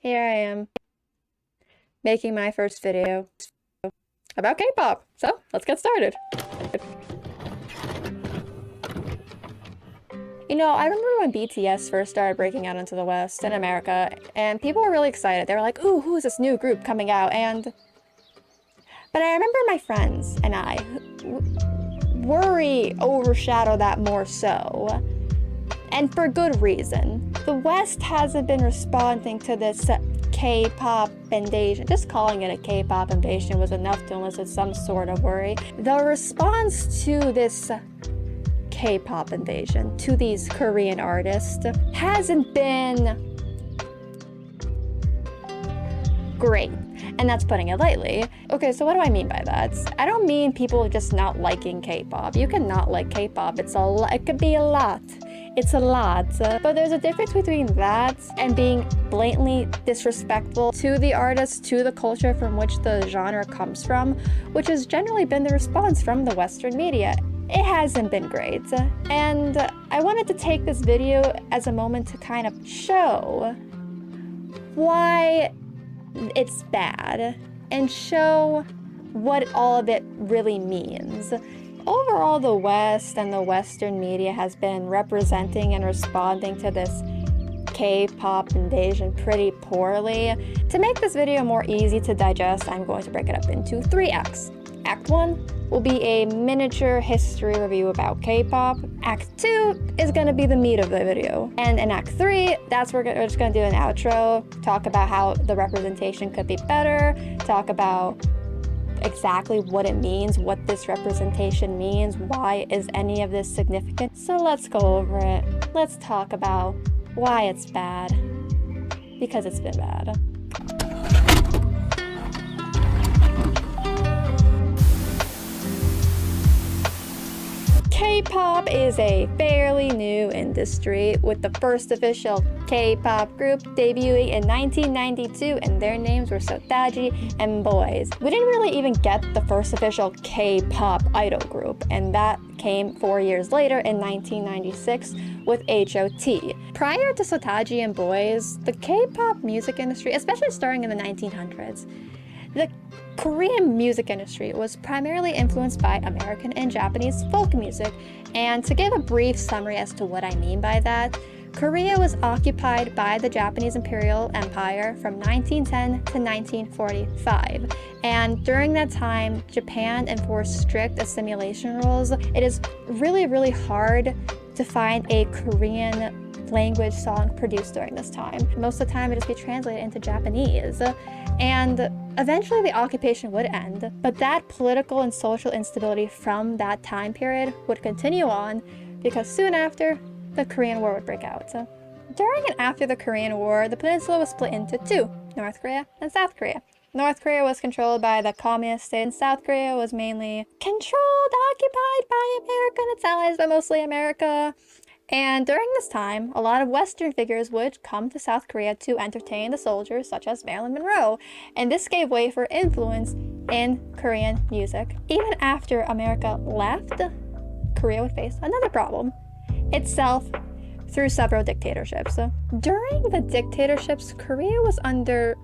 Here I am, making my first video about K-pop. So, let's get started. I remember when BTS first started breaking out into the West in America, and people were really excited. They were like, ooh, who is this new group coming out? But I remember my friends and I worry overshadow that more so. And for good reason. The West hasn't been responding to this K-pop invasion. Just calling it a K-pop invasion was enough to elicit some sort of worry. The response to this K-pop invasion, to these Korean artists, hasn't been great. And that's putting it lightly. Okay, so what do I mean by that? I don't mean people just not liking K-pop. You can not like K-pop. It could be a lot. It's a lot. But there's a difference between that and being blatantly disrespectful to the artist, to the culture from which the genre comes from, which has generally been the response from the Western media. It hasn't been great. And I wanted to take this video as a moment to kind of show why it's bad and show what all of it really means. Overall, the West and the Western media has been representing and responding to this K-pop invasion pretty poorly. To make this video more easy to digest, I'm going to break it up into 3 acts. Act 1 will be a miniature history review about K-pop. Act 2 is going to be the meat of the video. And in Act 3, we're just going to do an outro, talk about how the representation could be better, talk about exactly what it means, what this representation means, why is any of this significant. So let's go over it. Let's talk about why it's bad, because it's been bad. K-pop is a fairly new industry, with the first official K-pop group debuting in 1992, and their names were Sotaji and Boys. We didn't really even get the first official K-pop idol group, and that came 4 years later in 1996 with HOT. Prior to Sotaji and Boys, the K-pop music industry, especially starting in the 1900s, the Korean music industry was primarily influenced by American and Japanese folk music, and to give a brief summary as to what I mean by that, Korea was occupied by the Japanese Imperial Empire from 1910 to 1945, and during that time, Japan enforced strict assimilation rules. It is really, really hard to find a Korean language song produced during this time. Most of the time, it just be translated into Japanese. And eventually the occupation would end, but that political and social instability from that time period would continue on because soon after, the Korean War would break out. During and after the Korean War, the peninsula was split into 2, North Korea and South Korea. North Korea was controlled by the communist state, and South Korea was mainly controlled, occupied by America and its allies, but mostly America. And during this time, a lot of Western figures would come to South Korea to entertain the soldiers, such as Marilyn Monroe, and this gave way for influence in Korean music. Even after America left, Korea would face another problem itself through several dictatorships. During the dictatorships, Korea was under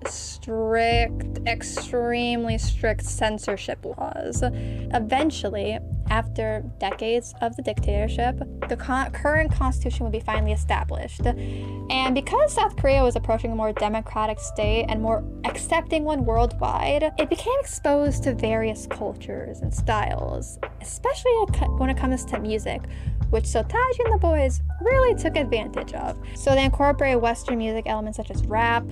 extremely strict censorship laws. Eventually, after decades of the dictatorship, the current constitution would be finally established. And because South Korea was approaching a more democratic state and more accepting one worldwide, it became exposed to various cultures and styles, especially when it comes to music, which Sotaji and the Boys really took advantage of. So they incorporated Western music elements such as rap,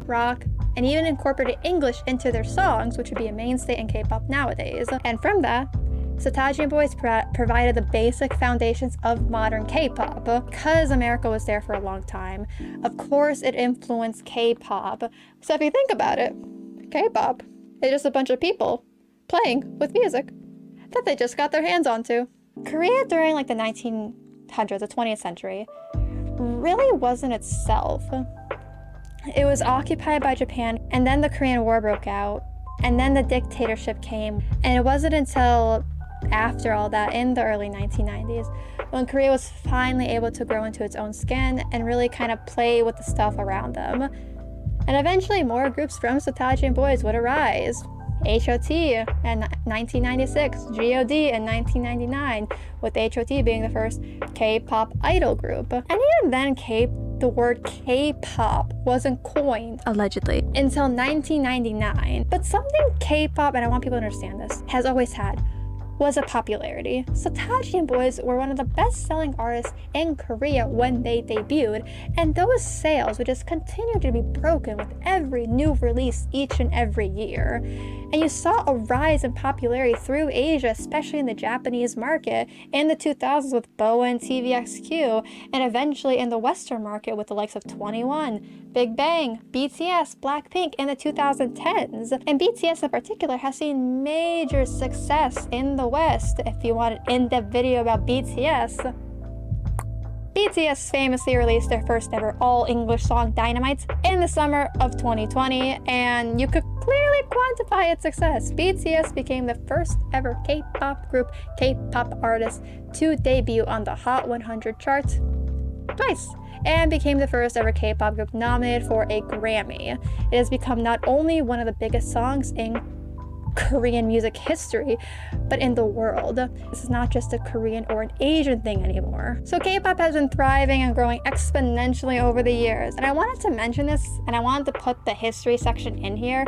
rock, and even incorporated English into their songs, which would be a mainstay in K-pop nowadays. And from that, Sotaji and Boys provided the basic foundations of modern K-pop. Because America was there for a long time, of course it influenced K-pop. So if you think about it, K-pop is just a bunch of people playing with music that they just got their hands onto. Korea during the 1900s, the 20th century, really wasn't itself. It was occupied by Japan, and then the Korean War broke out, and then the dictatorship came, and it wasn't until after all that, in the early 1990s, when Korea was finally able to grow into its own skin and really kind of play with the stuff around them. And eventually more groups from Sotachi and Boys would arise. H.O.T. in 1996, G.O.D. in 1999, with H.O.T. being the first K-pop idol group. And even then, the word K-pop wasn't coined, allegedly, until 1999. But something K-pop, and I want people to understand this, has always had was a popularity. Sotachi and Boys were one of the best-selling artists in Korea when they debuted, and those sales would just continue to be broken with every new release each and every year. And you saw a rise in popularity through Asia, especially in the Japanese market, in the 2000s with BoA and TVXQ, and eventually in the Western market with the likes of 21, Big Bang, BTS, Blackpink in the 2010s. And BTS in particular has seen major success in the West. If you want an in-depth video about BTS famously released their first ever all-English song, Dynamite, in the summer of 2020, and you could clearly quantify its success. BTS became the first ever K-pop group, K-pop artist to debut on the Hot 100 chart twice, and became the first ever K-pop group nominated for a Grammy. It has become not only one of the biggest songs in Korean music history, but in the world. This is not just a Korean or an Asian thing anymore. So K-pop has been thriving and growing exponentially over the years. And I wanted to mention this, and I wanted to put the history section in here,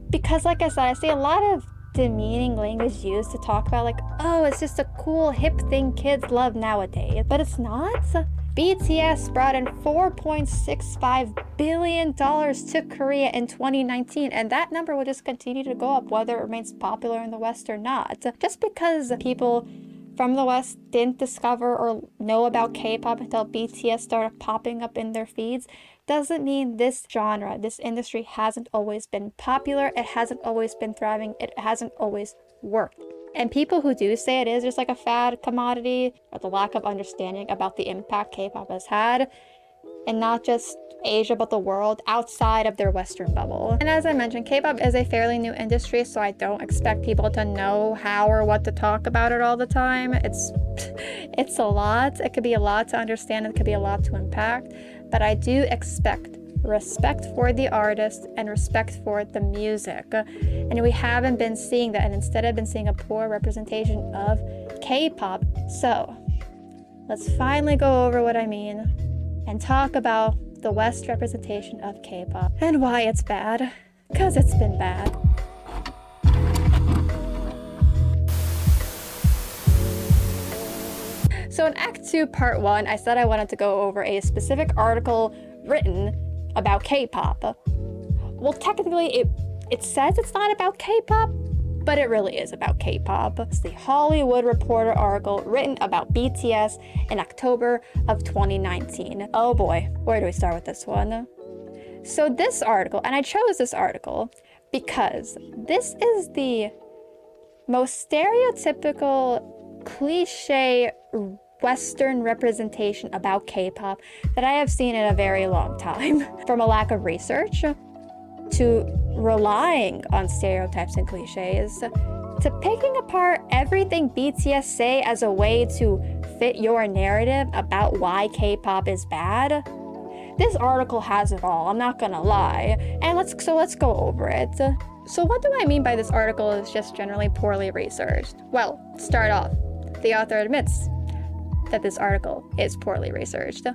because like I said, I see a lot of demeaning language used to talk about like, oh, it's just a cool hip thing kids love nowadays. But it's not. BTS brought in $4.65 billion to Korea in 2019, and that number will just continue to go up whether it remains popular in the West or not. Just because people from the West didn't discover or know about K-pop until BTS started popping up in their feeds doesn't mean this genre, this industry hasn't always been popular, it hasn't always been thriving, it hasn't always worked. And people who do say it is just like a fad commodity, or the lack of understanding about the impact K-pop has had, and not just Asia but the world outside of their Western bubble. And as I mentioned, K-pop is a fairly new industry, so I don't expect people to know how or what to talk about it all the time. It's a lot. It could be a lot to understand, it could be a lot to impact, but I do expect respect for the artist and respect for the music. And we haven't been seeing that, and instead I've been seeing a poor representation of K-pop. So let's finally go over what I mean and talk about the West representation of K-pop and why it's bad, because it's been bad. So in Act 2, Part 1, I said I wanted to go over a specific article written about K-pop. Well, technically, it says it's not about K-pop, but it really is about K-pop. It's the Hollywood Reporter article written about BTS in October of 2019. Oh boy, where do we start with this one? So this article, and I chose this article because this is the most stereotypical, cliche Western representation about K-pop that I have seen in a very long time. From a lack of research, to relying on stereotypes and cliches, to picking apart everything BTS say as a way to fit your narrative about why K-pop is bad. This article has it all, I'm not gonna lie. And let's go over it. So what do I mean by this article is just generally poorly researched? Well, to start off, the author admits that this article is poorly researched.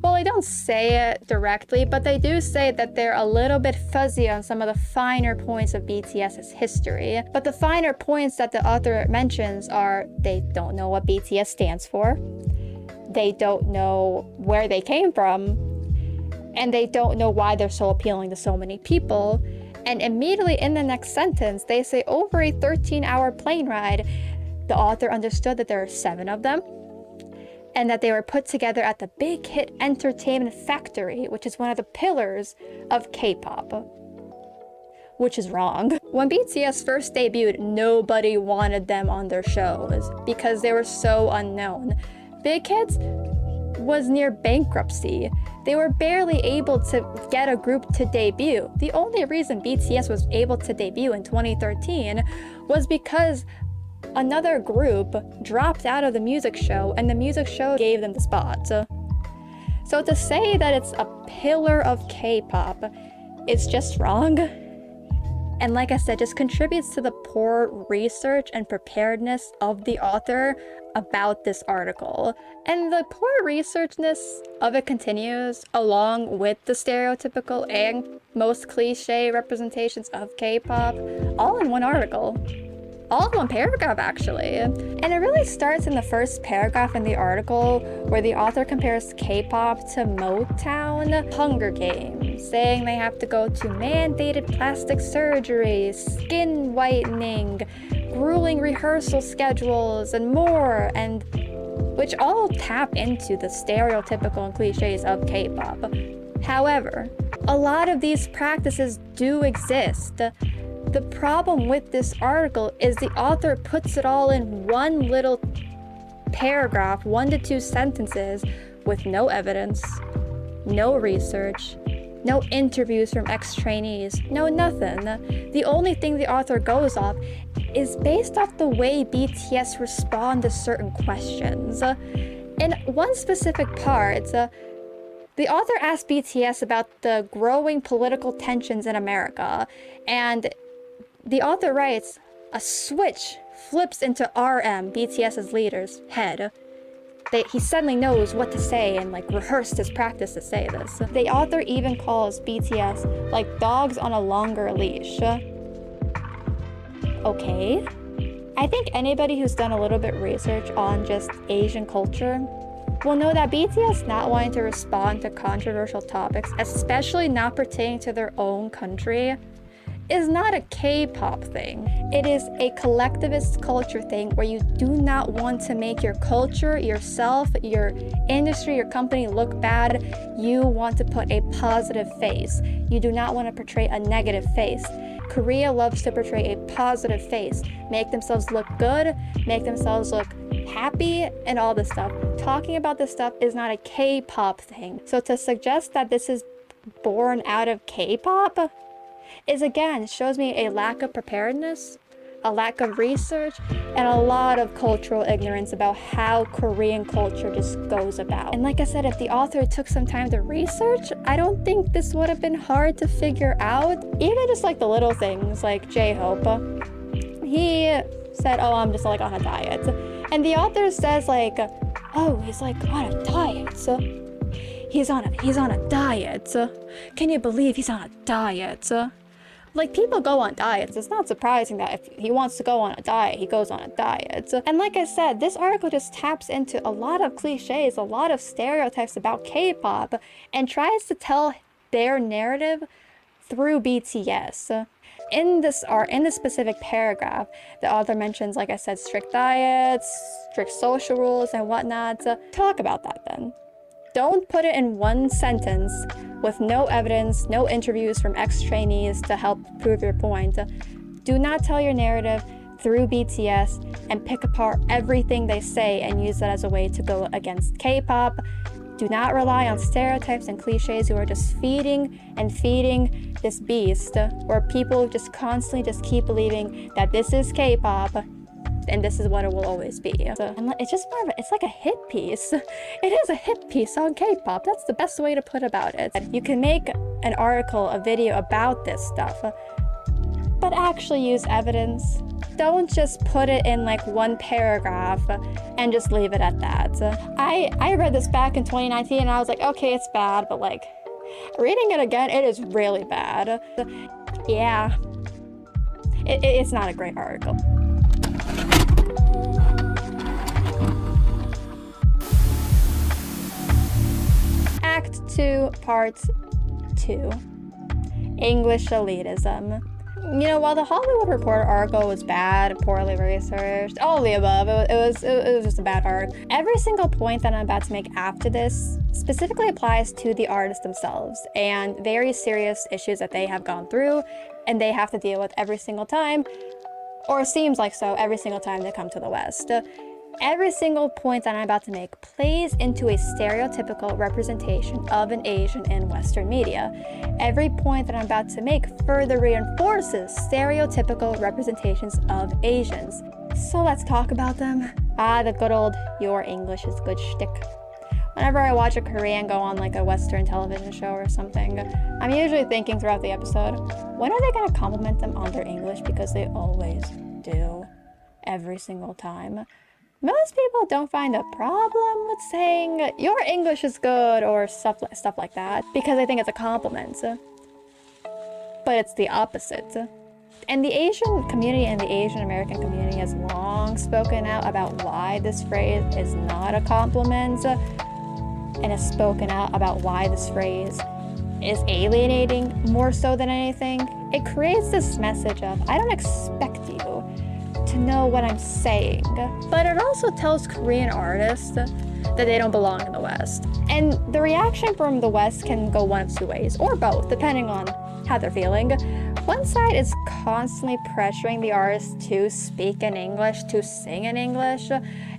Well, they don't say it directly, but they do say that they're a little bit fuzzy on some of the finer points of BTS's history. But the finer points that the author mentions are they don't know what BTS stands for, they don't know where they came from, and they don't know why they're so appealing to so many people. And immediately in the next sentence, they say over a 13-hour plane ride, the author understood that there are 7 of them, and that they were put together at the Big Hit Entertainment Factory, which is one of the pillars of K-pop. Which is wrong. When BTS first debuted, nobody wanted them on their shows because they were so unknown. Big Hit was near bankruptcy. They were barely able to get a group to debut. The only reason BTS was able to debut in 2013 was because another group dropped out of the music show, and the music show gave them the spot. So to say that it's a pillar of K-pop it's just wrong. And like I said, just contributes to the poor research and preparedness of the author about this article. And the poor researchness of it continues along with the stereotypical and most cliche representations of K-pop, all in one article. All in one paragraph, actually. And it really starts in the first paragraph in the article where the author compares K-pop to Motown, Hunger Games, saying they have to go to mandated plastic surgery, skin whitening, grueling rehearsal schedules, and more, and which all tap into the stereotypical and cliches of K-pop. However, a lot of these practices do exist. The problem with this article is the author puts it all in one little paragraph, 1 to 2 sentences, with no evidence, no research, no interviews from ex-trainees, no nothing. The only thing the author goes off is based off the way BTS respond to certain questions. In one specific part, the author asked BTS about the growing political tensions in America, and the author writes, a switch flips into RM, BTS's leader's head. He suddenly knows what to say and rehearsed his practice to say this. The author even calls BTS like dogs on a longer leash. Okay. I think anybody who's done a little bit research on just Asian culture will know that BTS not wanting to respond to controversial topics, especially not pertaining to their own country, is not a K-pop thing. It is a collectivist culture thing where you do not want to make your culture, yourself, your industry, your company look bad. You want to put a positive face. You do not want to portray a negative face. Korea loves to portray a positive face, make themselves look good, make themselves look happy, and all this stuff. Talking about this stuff is not a K-pop thing. So to suggest that this is born out of K-pop is, again, shows me a lack of preparedness, a lack of research, and a lot of cultural ignorance about how Korean culture just goes about. And like I said, if the author took some time to research, I don't think this would have been hard to figure out. Even just the little things, like J-Hope. He said, oh, I'm just on a diet. And the author says oh, he's on a diet. He's on a diet. Can you believe he's on a diet? People go on diets. It's not surprising that if he wants to go on a diet, he goes on a diet. And like I said, this article just taps into a lot of cliches, a lot of stereotypes about K-pop, and tries to tell their narrative through BTS. In this specific paragraph, the author mentions, like I said, strict diets, strict social rules, and whatnot. Talk about that then. Don't put it in one sentence with no evidence, no interviews from ex-trainees to help prove your point. Do not tell your narrative through BTS and pick apart everything they say and use that as a way to go against K-pop. Do not rely on stereotypes and cliches who are just feeding and feeding this beast, where people just constantly just keep believing that this is K-pop and this is what it will always be. And it's just it's like a hit piece. It is a hit piece on K-pop. That's the best way to put about it. You can make an article, a video about this stuff, but actually use evidence. Don't just put it in one paragraph and just leave it at that. I read this back in 2019 and I was like, okay, it's bad, but reading it again, it is really bad. Yeah, it's not a great article. Act 2, Part 2. English elitism. While the Hollywood Reporter article was bad, poorly researched, all the above, it was just a bad article. Every single point that I'm about to make after this specifically applies to the artists themselves and very serious issues that they have gone through and they have to deal with every single time, or seems like so every single time they come to the West. Every single point that I'm about to make plays into a stereotypical representation of an Asian in Western media. Every point that I'm about to make further reinforces stereotypical representations of Asians. So let's talk about them. The good old "your English is good" shtick. Whenever I watch a Korean go on like a Western television show or something, I'm usually thinking throughout the episode, when are they gonna compliment them on their English? Because they always do, every single time. Most people don't find a problem with saying your English is good or stuff like that because they think it's a compliment. But it's the opposite. And the Asian community and the Asian American community has long spoken out about why this phrase is not a compliment, and has spoken out about why this phrase is alienating more so than anything. It creates this message of, I don't expect you to know what I'm saying. But it also tells Korean artists that they don't belong in the West. And the reaction from the West can go one of two ways, or both, depending on how they're feeling. One side is constantly pressuring the artist to speak in English, to sing in English,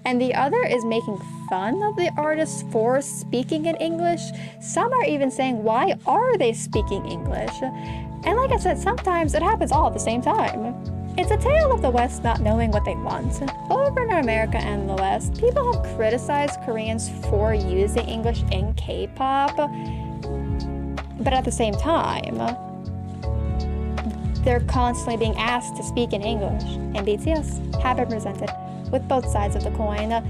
and the other is making fun of the artists for speaking in English. Some are even saying, why are they speaking English? And like I said, sometimes it happens all at the same time. It's a tale of the West not knowing what they want. Over in America and the West, people have criticized Koreans for using English in K-pop, but at the same time, they're constantly being asked to speak in English, and BTS have been presented with both sides of the coin.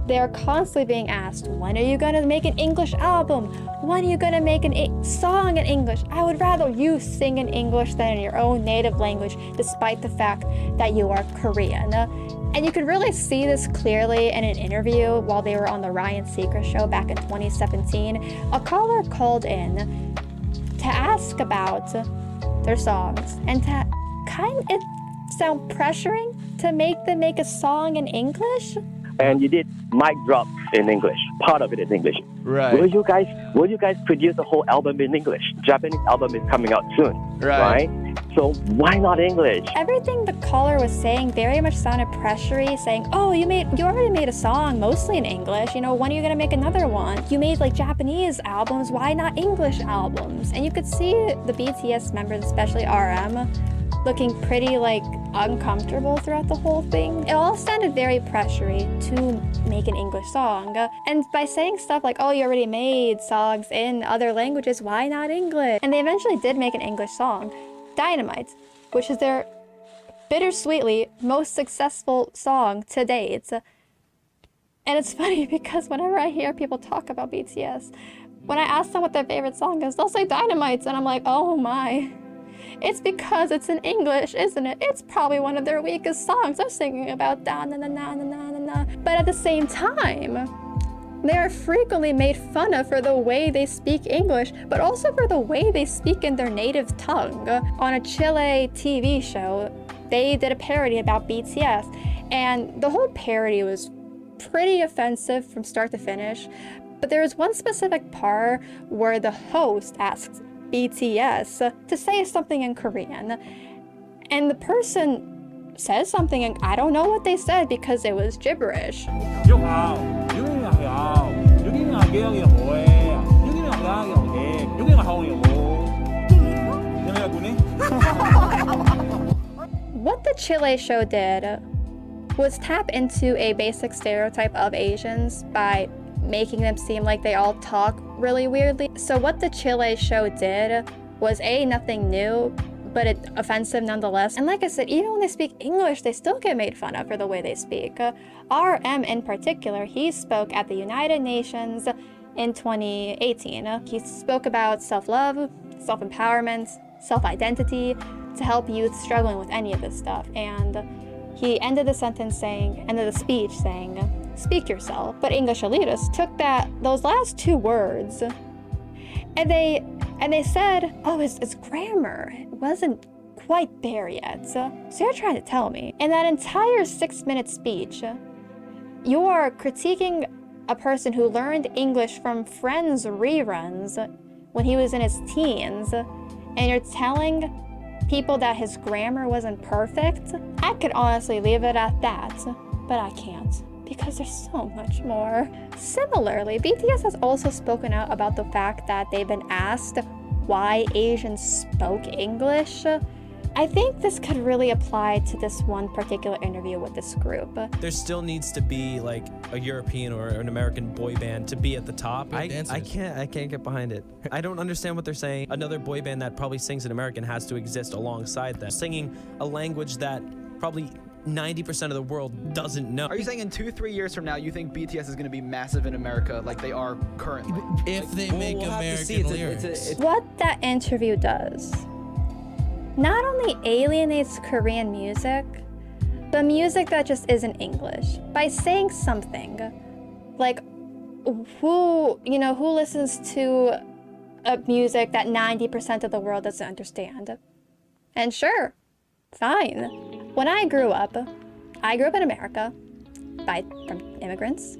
They're constantly being asked, when are you gonna make an English album? When are you gonna make a song in English? I would rather you sing in English than in your own native language, despite the fact that you are Korean. And you could really see this clearly in an interview while they were on the Ryan Seacrest show back in 2017. A caller called in to ask about their songs and to kind of sound pressuring to make them make a song in English. And you did mic drops in English, part of it in English. Right. Will you guys produce a whole album in English? Japanese album is coming out soon, right? So why not English? Everything the caller was saying very much sounded pressury, saying, oh, you already made a song mostly in English. You know, when are you gonna make another one? You made like Japanese albums, why not English albums? And you could see the BTS members, especially RM, looking pretty like uncomfortable throughout the whole thing. It all sounded very pressury to make an English song. And by saying stuff like, oh, you already made songs in other languages, why not English? And they eventually did make an English song, Dynamite, which is their bittersweetly most successful song to date. And it's funny because whenever I hear people talk about BTS, when I ask them what their favorite song is, they'll say Dynamite, and I'm like, oh my. It's because it's in English, isn't it? It's probably one of their weakest songs. I'm singing about da na na na na na na na. But at the same time, they are frequently made fun of for the way they speak English, but also for the way they speak in their native tongue. On a Chile TV show, they did a parody about BTS, and the whole parody was pretty offensive from start to finish. But there was one specific part where the host asks BTS to say something in Korean, and the person says something and I don't know what they said because it was gibberish. What the Chile show did was tap into a basic stereotype of Asians by making them seem like they all talk really weirdly. So what the Chile show did was nothing new, but it's offensive nonetheless. And like I said, even when they speak English, they still get made fun of for the way they speak. RM in particular, he spoke at the United Nations in 2018. He spoke about self-love, self-empowerment, self-identity to help youth struggling with any of this stuff. And he ended the speech saying, speak yourself. But English elitists took those last two words and they said, oh, it's grammar. It wasn't quite there yet. So you're trying to tell me in that entire 6-minute speech, you are critiquing a person who learned English from Friends reruns when he was in his teens, and you're telling people that his grammar wasn't perfect? I could honestly leave it at that, but I can't, because there's so much more. Similarly, BTS has also spoken out about the fact that they've been asked why Asians spoke English. I think this could really apply to this one particular interview with this group. There still needs to be like a European or an American boy band to be at the top. I can't get behind it. I don't understand what they're saying. Another boy band that probably sings in American has to exist alongside them, singing a language that probably 90% of the world doesn't know. Are you saying in 2-3 years from now, you think BTS is going to be massive in America like they are currently? If they make American lyrics. What that interview does not only alienates Korean music, but music that just isn't English, by saying something like, who listens to a music that 90% of the world doesn't understand? And sure, fine. When I grew up in America from immigrants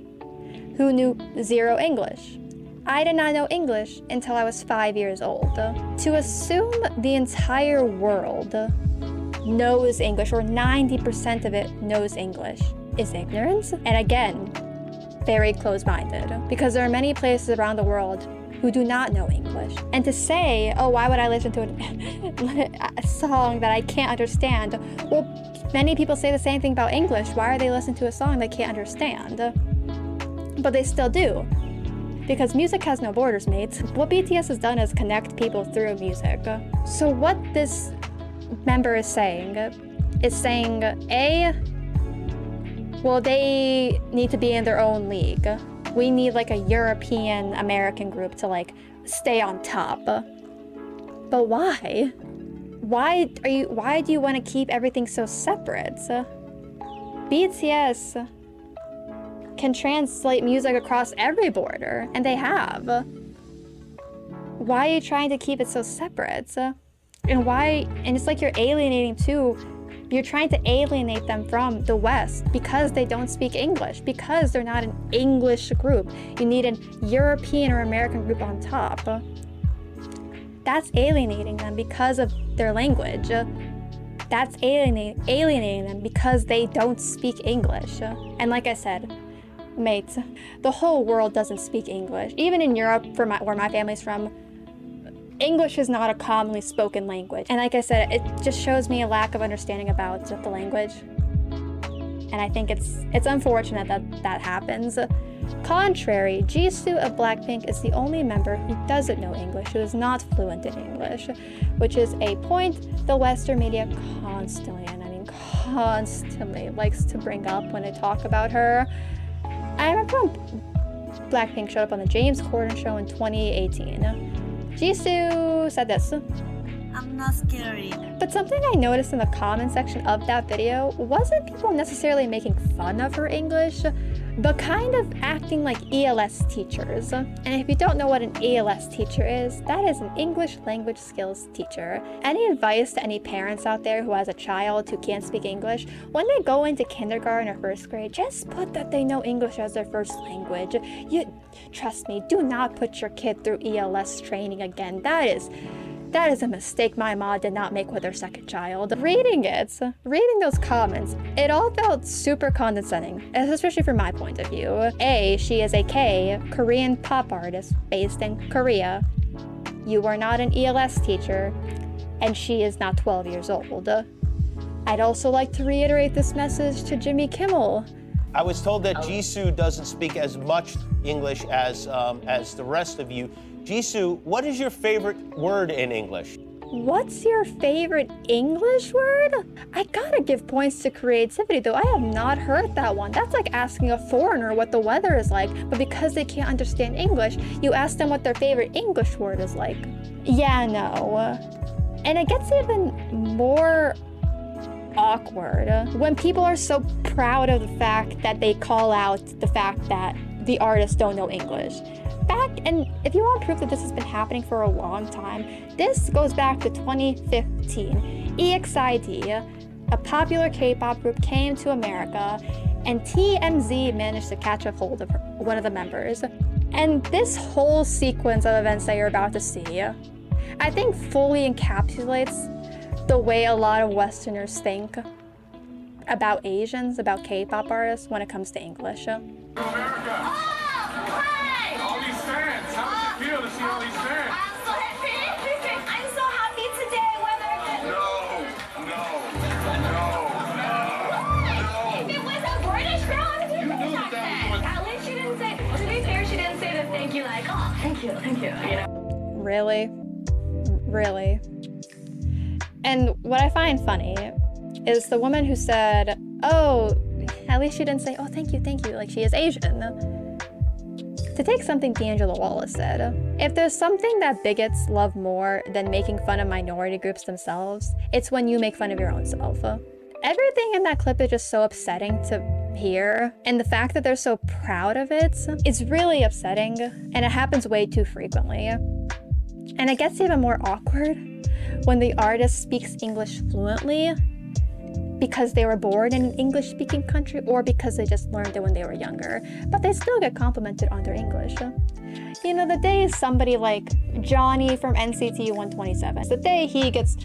who knew zero English. I did not know English until I was 5 years old. To assume the entire world knows English, or 90% of it knows English, is ignorance. And again, very closed-minded, because there are many places around the world who do not know English. And to say, oh, why would I listen to a song that I can't understand? Well, many people say the same thing about English. Why are they listening to a song they can't understand? But they still do. Because music has no borders, mates. What BTS has done is connect people through music. So what this member is saying, A, well, they need to be in their own league. We need like a European American group to like stay on top. But why? Why do you want to keep everything so separate? BTS can translate music across every border, and they have. Why are you trying to keep it so separate? And it's like you're alienating too. You're trying to alienate them from the West because they don't speak English, because they're not an English group. You need an European or American group on top. That's alienating them because of their language. That's alienating them because they don't speak English. And like I said, mates, the whole world doesn't speak English. Even in Europe, where my family's from, English is not a commonly spoken language. And like I said, it just shows me a lack of understanding about the language. And I think it's unfortunate that happens. Contrary, Jisoo of Blackpink is the only member who doesn't know English, who is not fluent in English, which is a point the Western media constantly likes to bring up when they talk about her. I remember when Blackpink showed up on the James Corden show in 2018. Jisoo said this. I'm not scary. But something I noticed in the comment section of that video wasn't people necessarily making fun of her English, but kind of acting like ELS teachers. And if you don't know what an ELS teacher is, that is an English language skills teacher. Any advice to any parents out there who has a child who can't speak English, when they go into kindergarten or first grade, just put that they know English as their first language. Trust me, do not put your kid through ELS training again. That is a mistake my mom did not make with her second child. Reading those comments, it all felt super condescending, especially from my point of view. A, she is a Korean pop artist based in Korea. You are not an ELS teacher, and she is not 12 years old. I'd also like to reiterate this message to Jimmy Kimmel. I was told that Jisoo doesn't speak as much English as the rest of you. Jisoo, what is your favorite word in English? What's your favorite English word? I gotta give points to creativity, though. I have not heard that one. That's like asking a foreigner what the weather is like, but because they can't understand English, you ask them what their favorite English word is like. Yeah, no. And it gets even more awkward when people are so proud of the fact that they call out the fact that the artists don't know English. And if you want proof that this has been happening for a long time, this goes back to 2015. EXID, a popular K-pop group, came to America, and TMZ managed to catch a hold of one of the members. And this whole sequence of events that you're about to see, I think fully encapsulates the way a lot of Westerners think about Asians, about K-pop artists when it comes to English. America. All these fans, how does it feel to see all these fans? I'm so happy. I'm so happy today. No. If it was a British crowd, You knew that was Really. And what I find funny is the woman who said, oh, at least she didn't say, oh, thank you, like she is Asian. To take something D'Angelo Wallace said, if there's something that bigots love more than making fun of minority groups themselves, it's when you make fun of your own self. Everything in that clip is just so upsetting to hear, and the fact that they're so proud of it is really upsetting, and it happens way too frequently. And it gets even more awkward when the artist speaks English fluently because they were born in an English-speaking country or because they just learned it when they were younger, but they still get complimented on their English. You know, the day somebody like Johnny from NCT 127, the day he gets...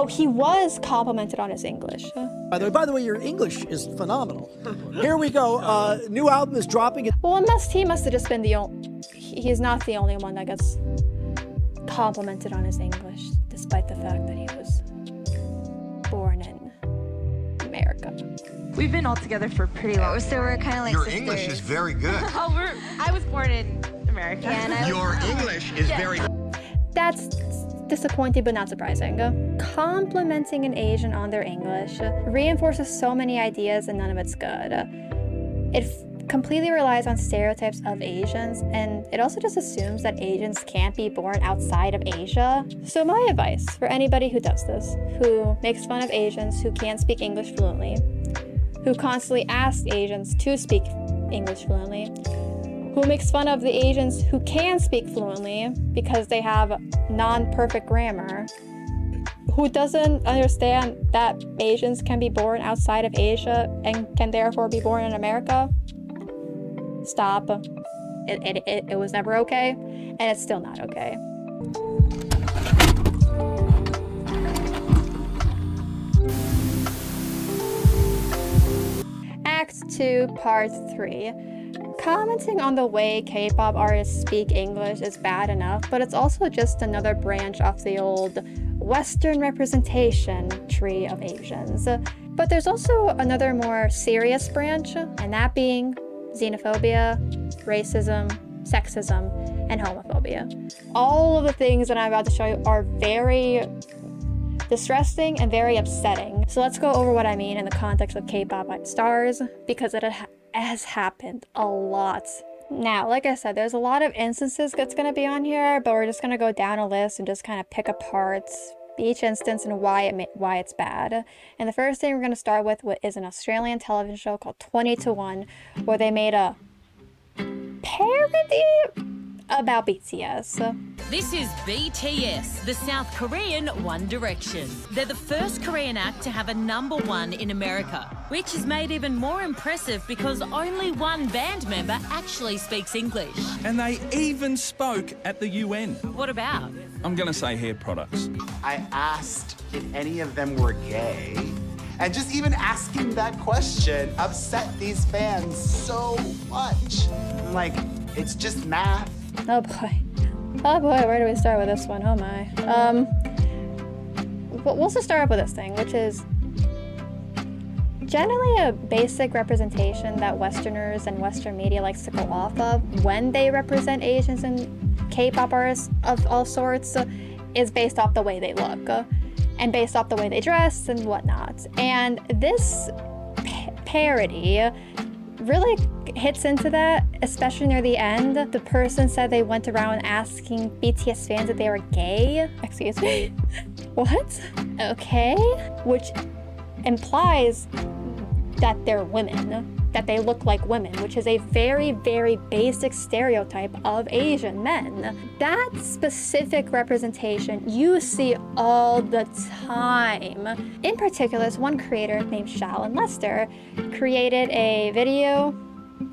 he was complimented on his English. By the way, your English is phenomenal. Here we go. New album is dropping. Well, he must have just been the only... He's not the only one that gets complimented on his English, despite the fact that he was born in America. We've been all together for pretty long. So we're kind of like Your sisters. English is very good. I was born in America. Yeah, and Your English is very... That's disappointing but not surprising. Complimenting an Asian on their English reinforces so many ideas and none of it's good. It completely relies on stereotypes of Asians, and it also just assumes that Asians can't be born outside of Asia. So my advice for anybody who does this, who makes fun of Asians who can't speak English fluently, who constantly asks Asians to speak English fluently, who makes fun of the Asians who can speak fluently because they have non-perfect grammar, who doesn't understand that Asians can be born outside of Asia and can therefore be born in America, stop. It was never okay, and it's still not okay. Act 2, Part 3. Commenting on the way K-pop artists speak English is bad enough, but it's also just another branch of the old Western representation tree of Asians. But there's also another more serious branch, and that being xenophobia, racism, sexism, and homophobia. All of the things that I'm about to show you are very distressing and very upsetting. So let's go over what I mean in the context of K-pop stars, because it has happened a lot. Now, like I said, there's a lot of instances that's going to be on here, but we're just going to go down a list and just kind of pick apart each instance and why it's bad. And the first thing we're going to start with is an Australian television show called 20 to 1, where they made a parody about BTS. This is BTS, the South Korean One Direction. They're the first Korean act to have a #1 in America, which is made even more impressive because only one band member actually speaks English. And they even spoke at the UN. What about? I'm going to say hair products. I asked if any of them were gay, and just even asking that question upset these fans so much. I'm like, it's just math. Oh boy, where do we start with this one? Oh my. We'll just start up with this thing, which is generally a basic representation that Westerners and Western media likes to go off of when they represent Asians and K-pop artists of all sorts is based off the way they look and based off the way they dress and whatnot. And this parody really hits into that, especially near the end. The person said they went around asking BTS fans if they were gay. Excuse me? What? Okay. Which implies that they're women, that they look like women, which is a very, very basic stereotype of Asian men. That specific representation you see all the time. In particular, this one creator named Shallon Lester created a video.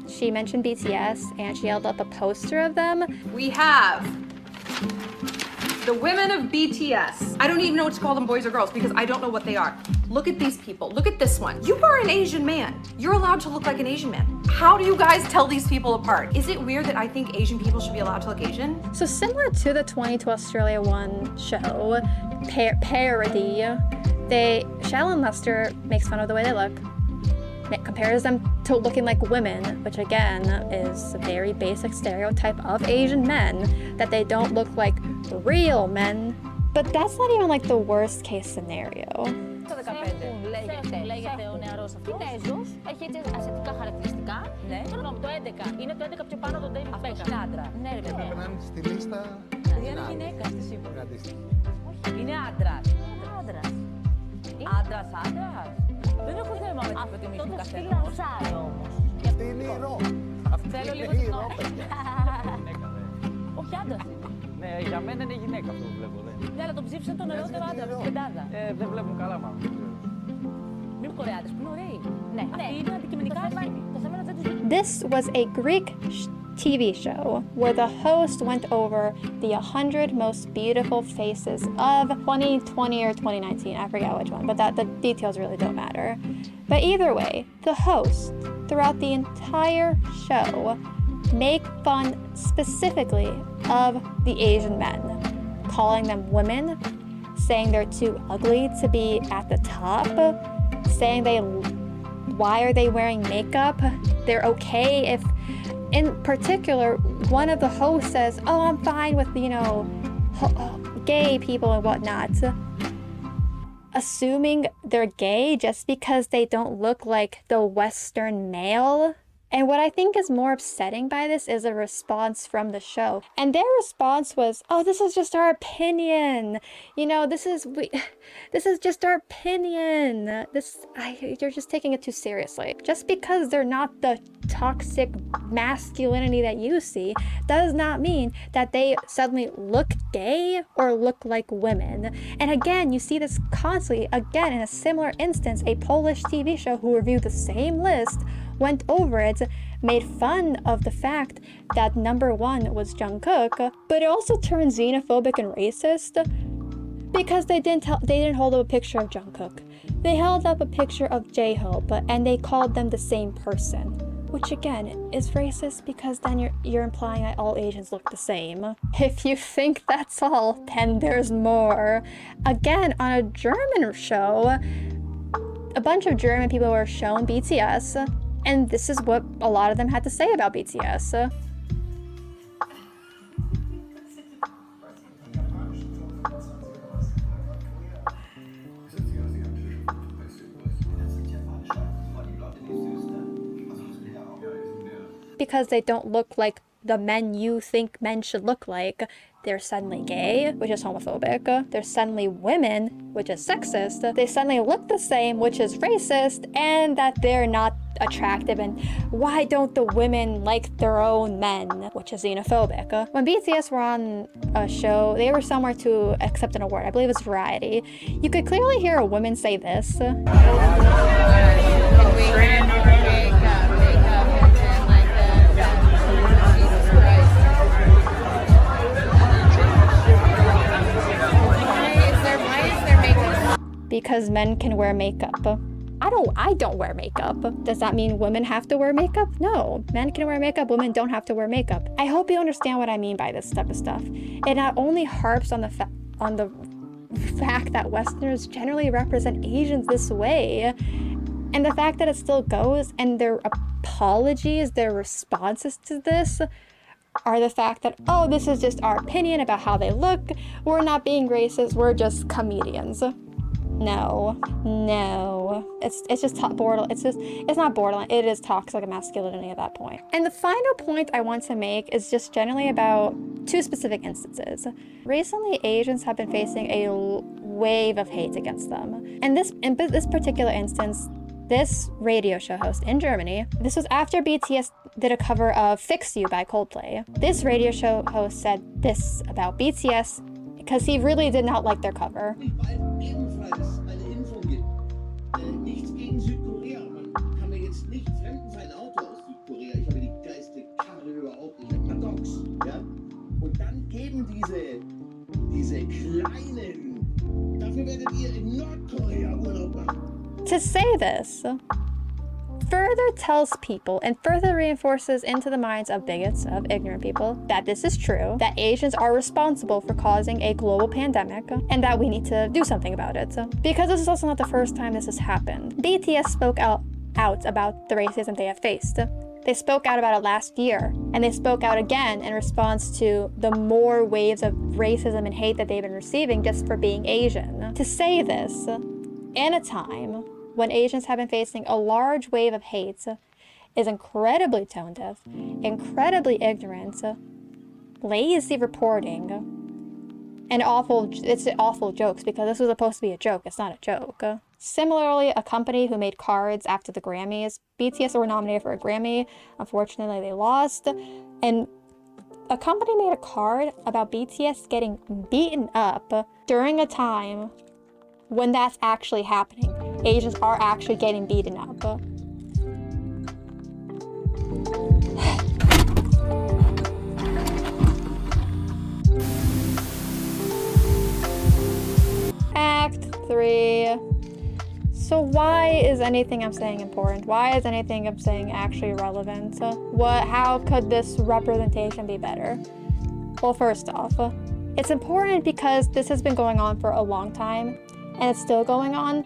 She mentioned BTS and she held up a poster of them. We have the women of BTS. I don't even know what to call them, boys or girls, because I don't know what they are. Look at these people. Look at this one. You are an Asian man. You're allowed to look like an Asian man. How do you guys tell these people apart? Is it weird that I think Asian people should be allowed to look Asian? So similar to the 20 to Australia 1 show, parody, Shallon Lester makes fun of the way they look, compares them to looking like women, which again is a very basic stereotype of Asian men, that they don't look like real men. But that's not even like the worst case scenario. Λέγεται ο νεαρός αυτός. Κινέζος, έχει έτσι ασιατικά χαρακτηριστικά. Ναι. Το 11. Είναι το 11 πιο πάνω τον David Beckham. Είναι άντρα. Ναι, ρε παιδιά. Περνάνε στη λίστα. Είναι γυναίκα στη σίγουρα. Όχι, είναι άντρας. Άντρας. Άντρας. Δεν έχω θέμα με την προτιμήση του καθένα. Αυτό το στυλ όμως. Αυτή είναι η ρο. Θέλω λίγο συγγνώμη. Όχι άντρας είναι. Ναι, για μένα είναι γυναίκα αυτό που βλέπω. Ναι, αλλά τον ψήφισαν τον νεότερο άντρα, στην πεντάδα. Δεν βλέπουν καλά μάλλον. Μην Κορεάτες που είναι ωραίοι. Ναι, αυτοί είναι αντικειμενικά άσχημοι. Το θέμα είναι να τους... This was a Greek TV show where the host went over the 100 most beautiful faces of 2020 or 2019. I forget which one, but the details really don't matter. But either way, the host, throughout the entire show, make fun specifically of the Asian men, calling them women, saying they're too ugly to be at the top, saying why are they wearing makeup? They're okay if, in particular, one of the hosts says, oh, I'm fine with, gay people and whatnot. Assuming they're gay just because they don't look like the Western male. And what I think is more upsetting by this is a response from the show. And their response was, oh, this is just our opinion. This is just our opinion. You're just taking it too seriously. Just because they're not the toxic masculinity that you see does not mean that they suddenly look gay or look like women. And again, you see this constantly. Again, in a similar instance, a Polish TV show who reviewed the same list went over it, made fun of the fact that number one was Jungkook, but it also turned xenophobic and racist because they didn't hold up a picture of Jungkook. They held up a picture of J-Hope, and they called them the same person, which again is racist because then you're implying that all Asians look the same. If you think that's all, then there's more. Again, on a German show, a bunch of German people were shown BTS, and this is what a lot of them had to say about BTS. Because they don't look like the men you think men should look like, they're suddenly gay, which is homophobic. They're suddenly women, which is sexist. They suddenly look the same, which is racist, and that they're not attractive, and why don't the women like their own men, which is xenophobic. When BTS were on a show, they were somewhere to accept an award. I believe it's Variety. You could clearly hear a woman say this. Because men can wear makeup. I don't wear makeup. Does that mean women have to wear makeup? No, men can wear makeup, women don't have to wear makeup. I hope you understand what I mean by this type of stuff. It not only harps on the fact that Westerners generally represent Asians this way, and the fact that it still goes, and their apologies, their responses to this are the fact that, oh, this is just our opinion about how they look, we're not being racist, we're just comedians. No, it's just borderline. It's not borderline. It is toxic masculinity at that point. And the final point I want to make is just generally about two specific instances. Recently, Asians have been facing a wave of hate against them. And in this particular instance, this radio show host in Germany, this was after BTS did a cover of Fix You by Coldplay. This radio show host said this about BTS because he really did not like their cover. Nichts gegen Südkorea. Man kann mir jetzt nicht fremdenfeindliche Auto aus Südkorea. Ich habe die geilste Karre überhaupt. Ich habe Paradox. Ja? Und dann geben diese kleinen. Dafür werdet ihr in Nordkorea Urlaub machen. To say this further tells people and further reinforces into the minds of bigots, of ignorant people, that this is true, that Asians are responsible for causing a global pandemic, and that we need to do something about it. Because this is also not the first time this has happened. BTS spoke out out about the racism they have faced. They spoke out about it last year, and they spoke out again in response to the more waves of racism and hate that they've been receiving just for being Asian. To say this in a time when Asians have been facing a large wave of hate is incredibly tone deaf, incredibly ignorant, lazy reporting, and it's awful jokes, because this was supposed to be a joke. It's not a joke. Similarly, a company who made cards after the Grammys, BTS were nominated for a Grammy. Unfortunately, they lost. And a company made a card about BTS getting beaten up during a time when that's actually happening. Asians are actually getting beaten up. Act 3. So why is anything I'm saying important? Why is anything I'm saying actually relevant? How could this representation be better? Well, first off, it's important because this has been going on for a long time, and it's still going on,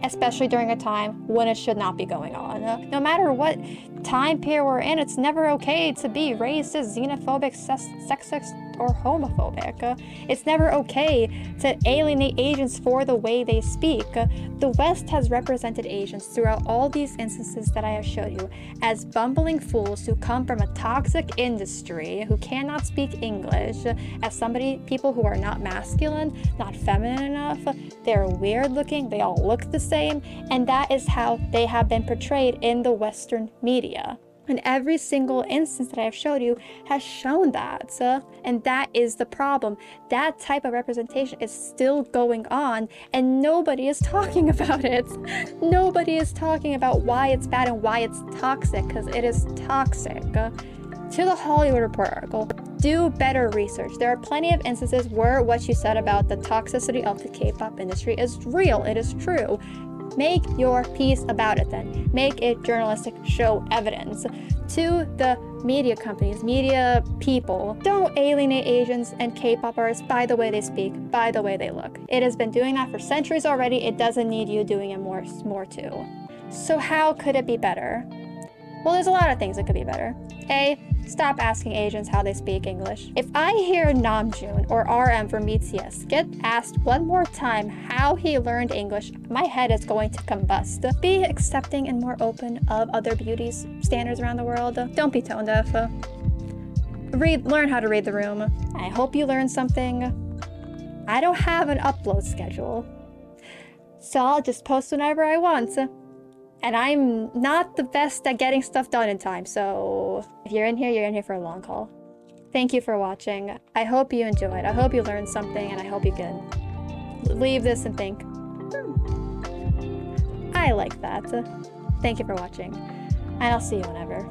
especially during a time when it should not be going on. No matter what time period we're in, it's never okay to be racist, xenophobic, sexist, or homophobic. It's never okay to alienate Asians for the way they speak. The West has represented Asians throughout all these instances that I have showed you as bumbling fools who come from a toxic industry, who cannot speak English, as people who are not masculine, not feminine enough. They're weird looking, they all look the same, and that is how they have been portrayed in the Western media. And every single instance that I've showed you has shown that. And that is the problem. That type of representation is still going on, and nobody is talking about it. Nobody is talking about why it's bad and why it's toxic, because it is toxic. To the Hollywood Report article, do better research. There are plenty of instances where what you said about the toxicity of the K-pop industry is real. It is true. Make your piece about it then. Make it journalistic, show evidence. To the media companies, media people, don't alienate Asians and K-pop artists by the way they speak, by the way they look. It has been doing that for centuries already. It doesn't need you doing it more too. So how could it be better? Well, there's a lot of things that could be better. A, stop asking Asians how they speak English. If I hear Namjoon or RM from BTS get asked one more time how he learned English, my head is going to combust. Be accepting and more open of other beauty standards around the world. Don't be tone deaf. Learn how to read the room. I hope you learned something. I don't have an upload schedule, so I'll just post whenever I want. And I'm not the best at getting stuff done in time, so if you're in here for a long haul. Thank you for watching. I hope you enjoyed. I hope you learned something, and I hope you can leave this and think, I like that. Thank you for watching, and I'll see you whenever.